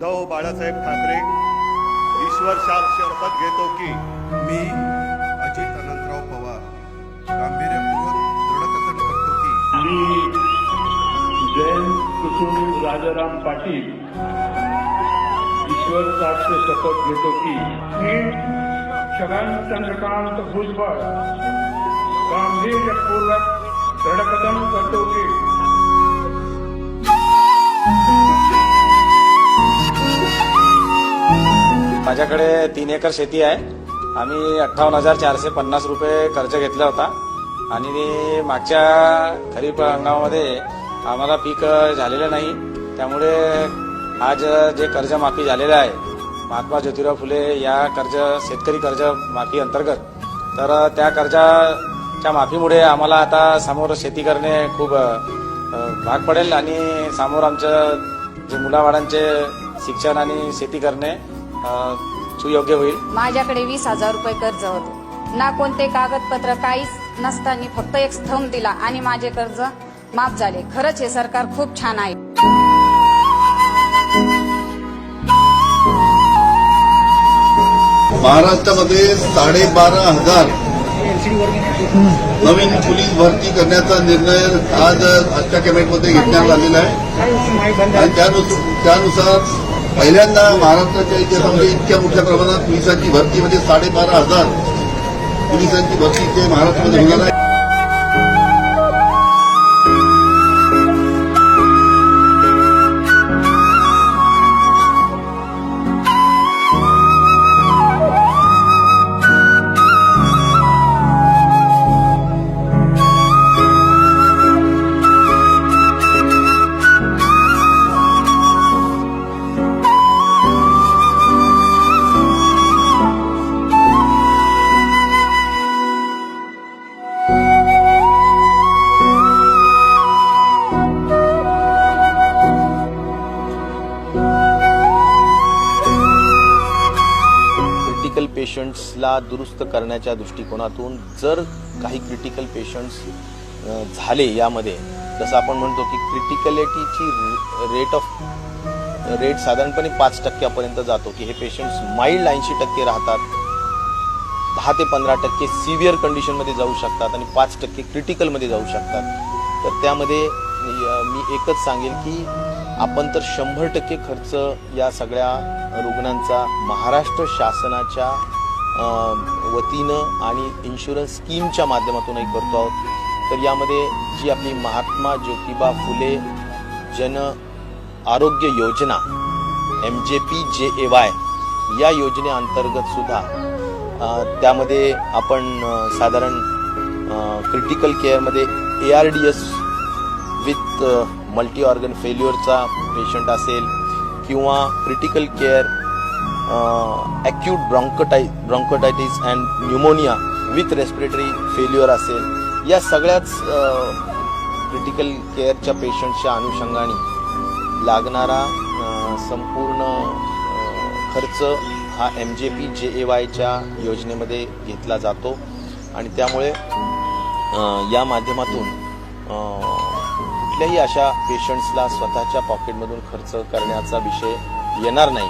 उद्धव बाळासाहेब ठाकरे ईश्वर शपथ घेतो की मी अजित अनंतराव पवार गांभीर्यपूर्वक दृढकथन करतो की मी जयंत कुसुम राजाराम पाटील ईश्वर साक्ष शपथ घेतो की मी छगन चंद्रकांत भुजबळ गांभीर्यपूर्वक दृढकथन करतो की माझ्याकडे 3 एकर शेती आहे. आम्ही 58,450 रुपये कर्ज घेतला होता आणि मागच्या खरीप हंगामामध्ये आम्हाला पीक झालेलं नाही. त्यामुळे आज जे कर्जमाफी झालेलं आहे महात्मा ज्योतिराव फुले या शेतकरी कर्ज माफी अंतर्गत, तर त्या कर्जाच्या माफीमुळे आम्हाला आता समोर शेती करणे खूप भाग पडेल आणि समोर आमचं जे मुलाबाळांचे शिक्षण आणि शेती करणे सुयोग्य होईल. माझ्याकडे 20,000 रुपये कर्ज होते. ना कोणते कागदपत्र काहीच नसताना फक्त एक स्तंभ दिला आणि माझे कर्ज माफ झाले. खरंच हे सरकार खूप छान आहे. महाराष्ट्रामध्ये 12,500 नवीन पोलीस भरती करण्याचा निर्णय आज आजच्या कॅबिनेटमध्ये घेण्यात आलेला आहे आणि त्यानुसार पहिल्यांदा महाराष्ट्राच्या इतिहासामध्ये इतक्या मोठ्या प्रमाणात पोलिसांची भरती म्हणजे 12,500 पोलिसांची भरती ते महाराष्ट्रामध्ये होणार आहे. क्रिटिकल पेशंट्सला दुरुस्त करण्याच्या दृष्टिकोनातून जर काही क्रिटिकल पेशंट्स झाले यामध्ये, जसं आपण म्हणतो की क्रिटिकलिटीची रेट साधारणपणे 5% जातो, की हे पेशंट्स माइल्ड 80% राहतात, 10 ते 15% सिव्हिअर कंडिशनमध्ये जाऊ शकतात आणि 5% क्रिटिकलमध्ये जाऊ शकतात. तर त्यामध्ये मी एकच सांगेल की आपण तर 100% खर्च या सगळ्या रुग्णांचा महाराष्ट्र शासनाच्या वतीनं आणि इन्शुरन्स स्कीमच्या माध्यमातूनही करतो आहोत. तर यामध्ये जी आपली महात्मा ज्योतिबा फुले जन आरोग्य योजना MJPJAY या योजनेअंतर्गत सुद्धा त्यामध्ये आपण साधारण क्रिटिकल केअरमध्ये ARDS विथ मल्टी ऑर्गन फेल्युअरचा पेशंट असेल किंवा critical care acute bronchitis and pneumonia with respiratory failure असेल, या सगळ्याच क्रिटिकल केअरच्या पेशंटच्या अनुषंगाने लागणारा संपूर्ण खर्च हा MJPJAYच्या योजनेमध्ये घेतला जातो आणि त्यामुळे या माध्यमातून कुठल्याही अशा पेशंट्सला स्वतःच्या पॉकेटमधून खर्च करण्याचा विषय येणार नाही.